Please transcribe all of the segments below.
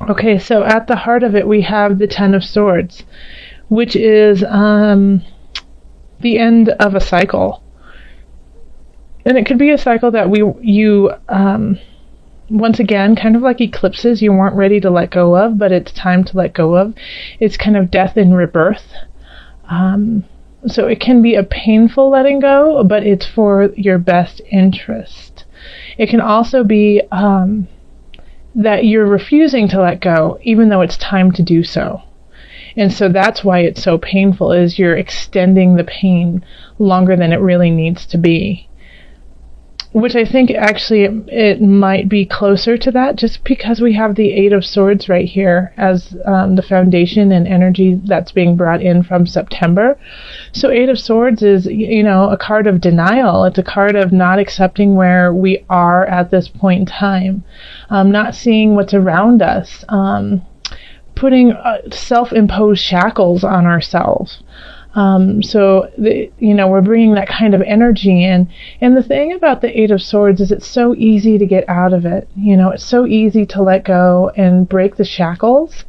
Okay, so at the heart of it, we have the Ten of Swords, which is the end of a cycle. And it could be a cycle that you once again, kind of like eclipses, you weren't ready to let go of, but it's time to let go of. It's kind of death and rebirth. So it can be a painful letting go, but it's for your best interest. It can also be that you're refusing to let go, even though it's time to do so. And so that's why it's so painful, is you're extending the pain longer than it really needs to be. Which I think actually it might be closer to that, just because we have the Eight of Swords right here as the foundation and energy that's being brought in from September. So Eight of Swords is, a card of denial. It's a card of not accepting where we are at this point in time, not seeing what's around us, putting self-imposed shackles on ourselves. We're bringing that kind of energy in. And the thing about the Eight of Swords is it's so easy to get out of it. It's so easy to let go and break the shackles,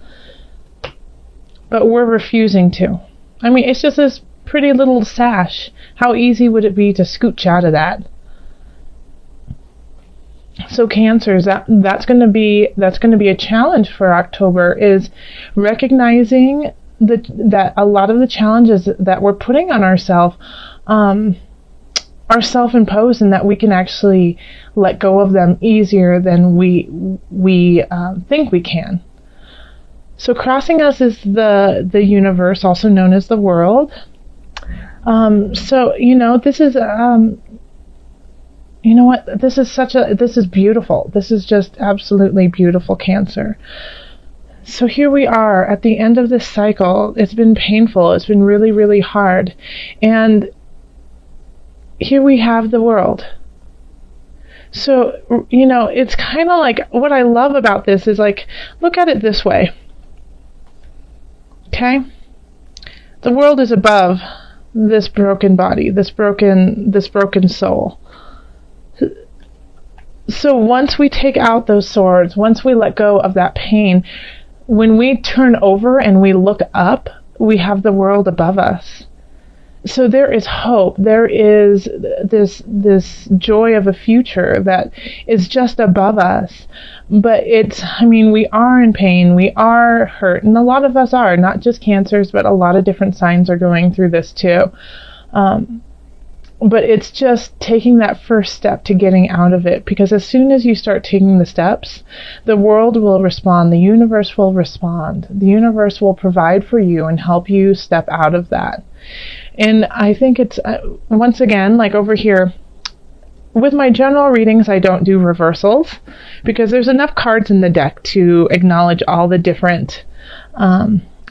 but we're refusing to. I mean, it's just this pretty little sash. How easy would it be to scooch out of that? So Cancers, that's going to be a challenge for October, is recognizing that a lot of the challenges that we're putting on ourselves are self-imposed, and that we can actually let go of them easier than we think we can. So crossing us is the universe, also known as the world. This is this is beautiful. This is just absolutely beautiful, Cancer. So here we are at the end of this cycle. It's been painful. It's been really, really hard. And here we have the world. So, it's kind of like, what I love about this is, like, look at it this way. Okay? The world is above this broken body, this broken soul. So once we take out those swords, once we let go of that pain, when we turn over and we look up, we have the world above us. So there is hope. There is this joy of a future that is just above us. But we are in pain. We are hurt. And a lot of us are, not just Cancers, but a lot of different signs are going through this too. But it's just taking that first step to getting out of it, because as soon as you start taking the steps, the world will respond, the universe will respond, the universe will provide for you and help you step out of that. And I think it's, once again, like over here, with my general readings, I don't do reversals, because there's enough cards in the deck to acknowledge all the different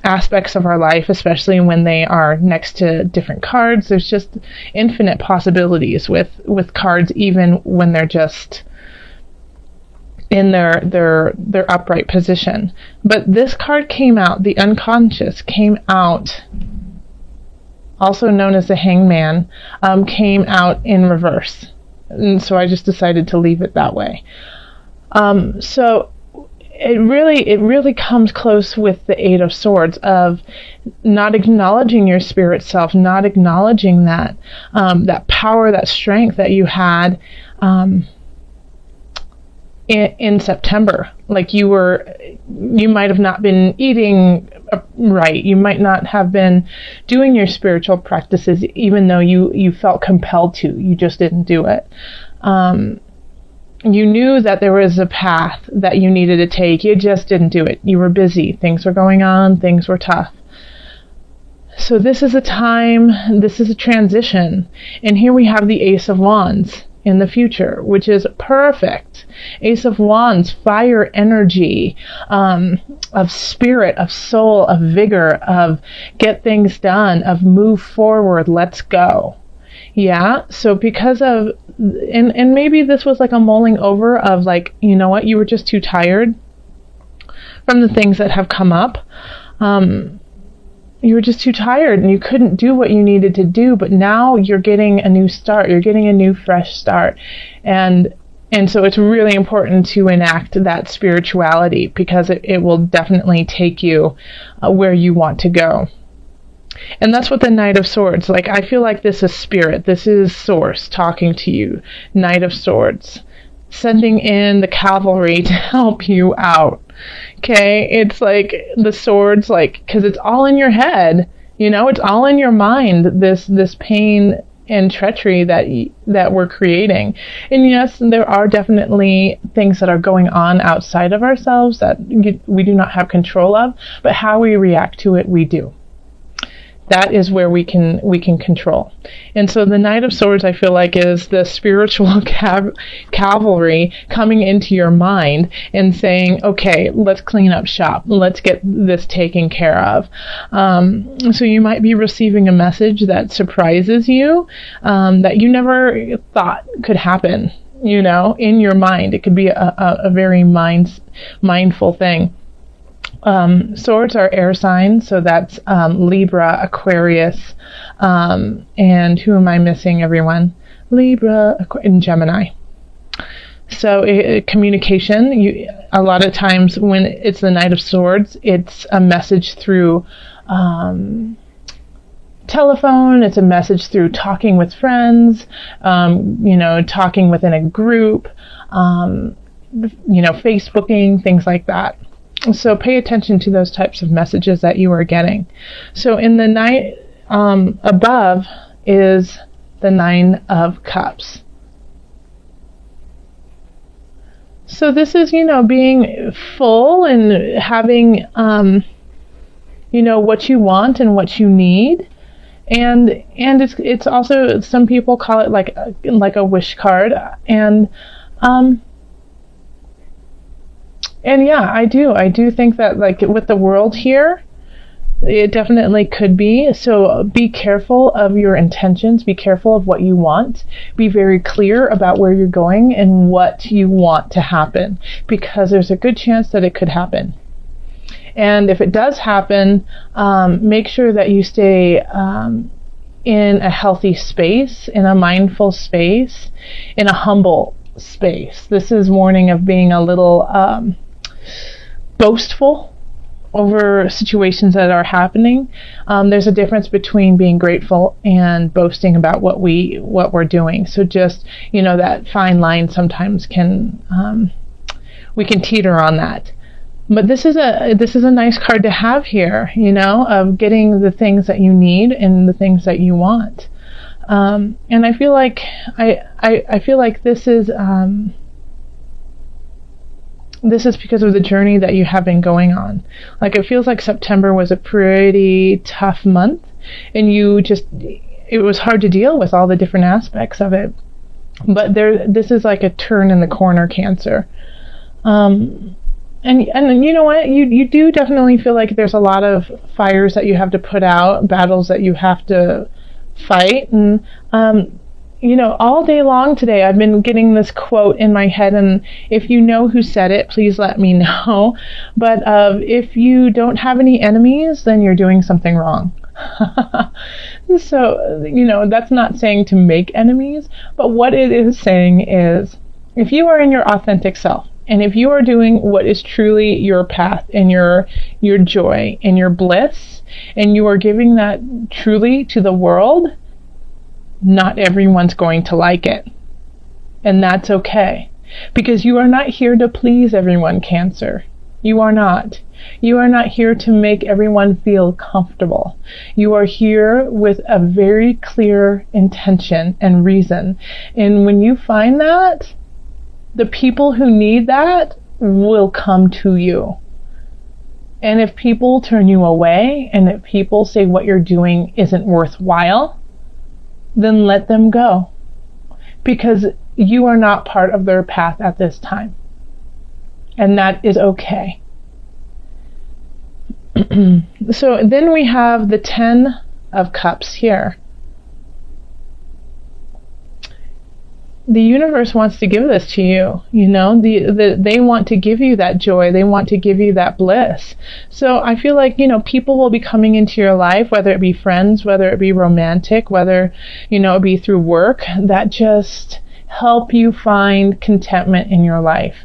aspects of our life, especially when they are next to different cards. There's just infinite possibilities with cards, even when they're just in their upright position. But this card came out, the unconscious came out, also known as the Hangman, came out in reverse. And so I just decided to leave it that way. So it really comes close with the Eight of Swords, of not acknowledging your spirit self, not acknowledging that power, that strength that you had in September. Like you might have not been eating right. You might not have been doing your spiritual practices, even though you felt compelled to. You just didn't do it. You knew that there was a path that you needed to take. You just didn't do it. You were busy. Things were going on. Things were tough. So this is a time, this is a transition. And here we have the Ace of Wands in the future, which is perfect. Ace of Wands, fire energy, of spirit, of soul, of vigor, of get things done, of move forward, let's go. Yeah, so because of, and maybe this was like a mulling over of like, you know what, you were just too tired from the things that have come up. You were just too tired and you couldn't do what you needed to do, but now you're getting a new start. You're getting a new fresh start. And And so it's really important to enact that spirituality, because it will definitely take you where you want to go. And that's what the Knight of Swords, like, I feel like this is spirit. This is Source talking to you. Knight of Swords. Sending in the cavalry to help you out. Okay? It's like the swords, like, because it's all in your head. You know, it's all in your mind, this pain and treachery that we're creating. And yes, there are definitely things that are going on outside of ourselves that we do not have control of, but how we react to it, we do. That is where we can control. And so the Knight of Swords, I feel like, is the spiritual cavalry coming into your mind and saying, okay, let's clean up shop. Let's get this taken care of. So you might be receiving a message that surprises you, that you never thought could happen, you know, in your mind. It could be a very mindful thing. Swords are air signs, so that's Libra, Aquarius, and who am I missing, everyone? Libra, and Gemini. So communication, a lot of times when it's the Knight of Swords, it's a message through telephone, it's a message through talking with friends, talking within a group, Facebooking, things like that. So pay attention to those types of messages that you are getting. So in the Knight above is the Nine of Cups. So this is, being full and having, what you want and what you need. And it's also, some people call it like a wish card. And yeah, I do think that, like, with the world here, it definitely could be. So be careful of your intentions. Be careful of what you want. Be very clear about where you're going and what you want to happen, because there's a good chance that it could happen. And if it does happen, make sure that you stay in a healthy space, in a mindful space, in a humble space. This is warning of being a little boastful over situations that are happening. There's a difference between being grateful and boasting about what we're doing. So just, that fine line sometimes we can teeter on that. But this is a nice card to have here, of getting the things that you need and the things that you want. And I feel like I feel like this is because of the journey that you have been going on. Like, it feels like September was a pretty tough month, and it was hard to deal with all the different aspects of it. But this is like a turn in the corner, Cancer. And you know what? You do definitely feel like there's a lot of fires that you have to put out, battles that you have to fight. And, all day long today, I've been getting this quote in my head, and if you know who said it, please let me know. But if you don't have any enemies, then you're doing something wrong. So, that's not saying to make enemies, but what it is saying is, if you are in your authentic self, and if you are doing what is truly your path and your joy and your bliss, and you are giving that truly to the world, not everyone's going to like it. And that's okay. Because you are not here to please everyone, Cancer. You are not. You are not here to make everyone feel comfortable. You are here with a very clear intention and reason. And when you find that, the people who need that will come to you. And if people turn you away, and if people say what you're doing isn't worthwhile, then let them go. Because you are not part of their path at this time. And that is okay. So then we have the 10 of Cups here. The universe wants to give this to you, they want to give you that joy. They want to give you that bliss. So I feel like, people will be coming into your life, whether it be friends, whether it be romantic, whether, it be through work, that just help you find contentment in your life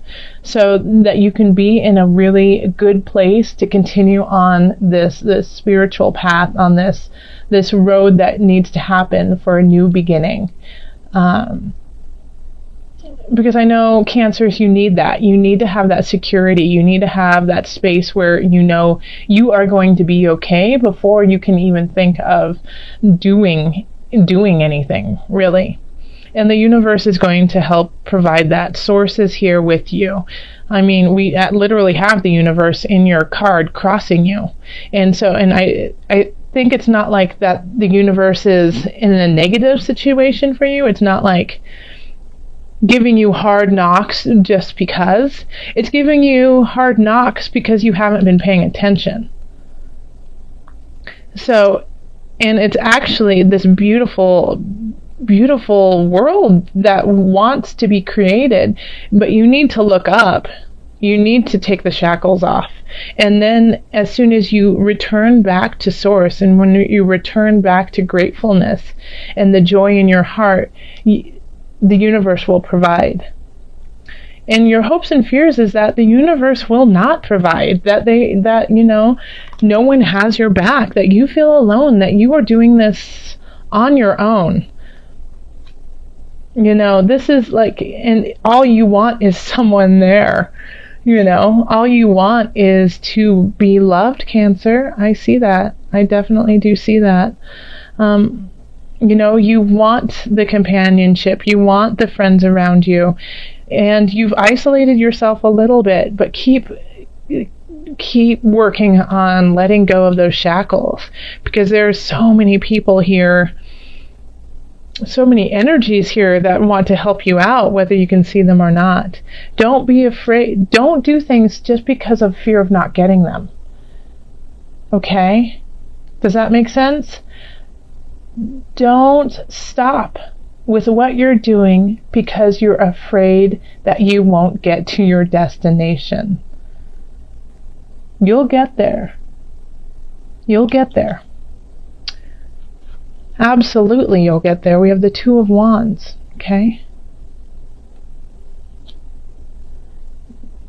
so that you can be in a really good place to continue on this spiritual path, on this road that needs to happen for a new beginning. Because I know Cancers, you need that. You need to have that security. You need to have that space where you know you are going to be okay before you can even think of doing anything, really. And the universe is going to help provide that. Source is here with you. I mean, we literally have the universe in your card crossing you. And I think it's not like that the universe is in a negative situation for you. It's not like giving you hard knocks just because. It's giving you hard knocks because you haven't been paying attention. So, and it's actually this beautiful world that wants to be created, but you need to look up. You need to take the shackles off. And then as soon as you return back to source, and when you return back to gratefulness and the joy in your heart, the universe will provide. And your hopes and fears is that the universe will not provide, that no one has your back, that you feel alone, that you are doing this on your own. This is like, and all you want is someone there. All you want is to be loved, Cancer. I see that. I definitely do see that. You want the companionship, you want the friends around you, and you've isolated yourself a little bit, but keep working on letting go of those shackles, because there's so many people here, so many energies here that want to help you out, whether you can see them or not. Don't be afraid. Don't do things just because of fear of not getting them. Okay? Does that make sense? Don't stop with what you're doing because you're afraid that you won't get to your destination. You'll get there. You'll get there. Absolutely, you'll get there. We have the Two of Wands, okay?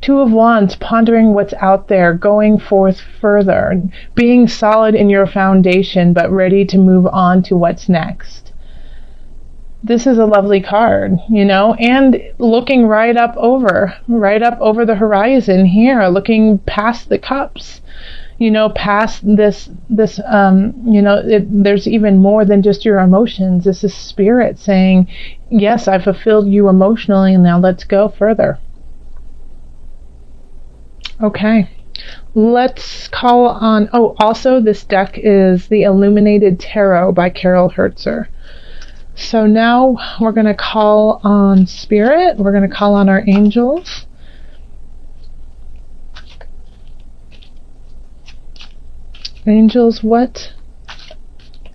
Two of Wands, pondering what's out there, going forth further, being solid in your foundation, but ready to move on to what's next. This is a lovely card, and looking right up over the horizon here, looking past the cups, past this, there's even more than just your emotions. This is spirit saying, yes, I fulfilled you emotionally, and now let's go further. Okay, let's call on, also this deck is the Illuminated Tarot by Carol Hertzer. So now we're going to call on Spirit, we're going to call on our angels. Angels, what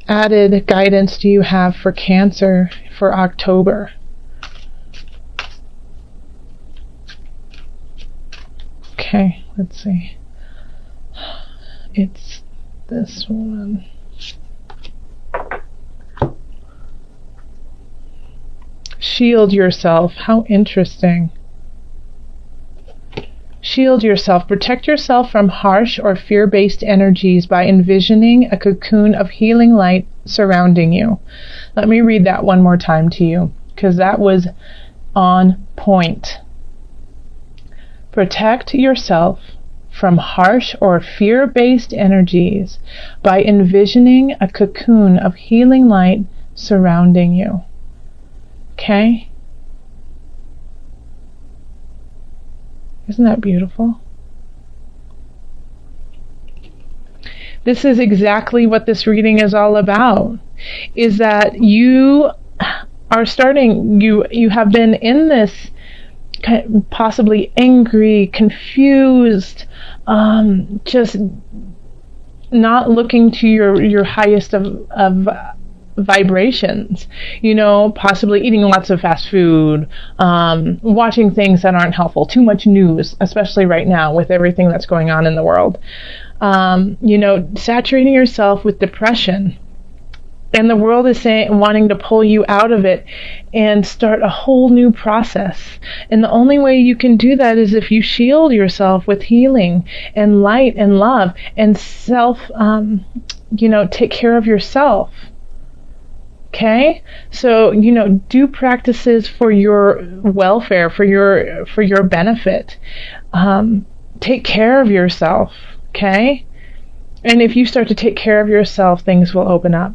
added guidance do you have for Cancer for October? Okay, let's see. It's this one. Shield yourself. How interesting. Shield yourself. Protect yourself from harsh or fear-based energies by envisioning a cocoon of healing light surrounding you. Let me read that one more time to you, because that was on point. Protect yourself from harsh or fear-based energies by envisioning a cocoon of healing light surrounding you. Okay? Isn't that beautiful? This is exactly what this reading is all about. Is that you are starting, you have been in this possibly angry, confused, just not looking to your highest of vibrations, possibly eating lots of fast food, watching things that aren't helpful, too much news, especially right now with everything that's going on in the world, saturating yourself with depression, And the world is wanting to pull you out of it and start a whole new process. And the only way you can do that is if you shield yourself with healing and light and love and take care of yourself. Okay? So, do practices for your welfare, for your benefit. Take care of yourself. Okay? And if you start to take care of yourself, things will open up.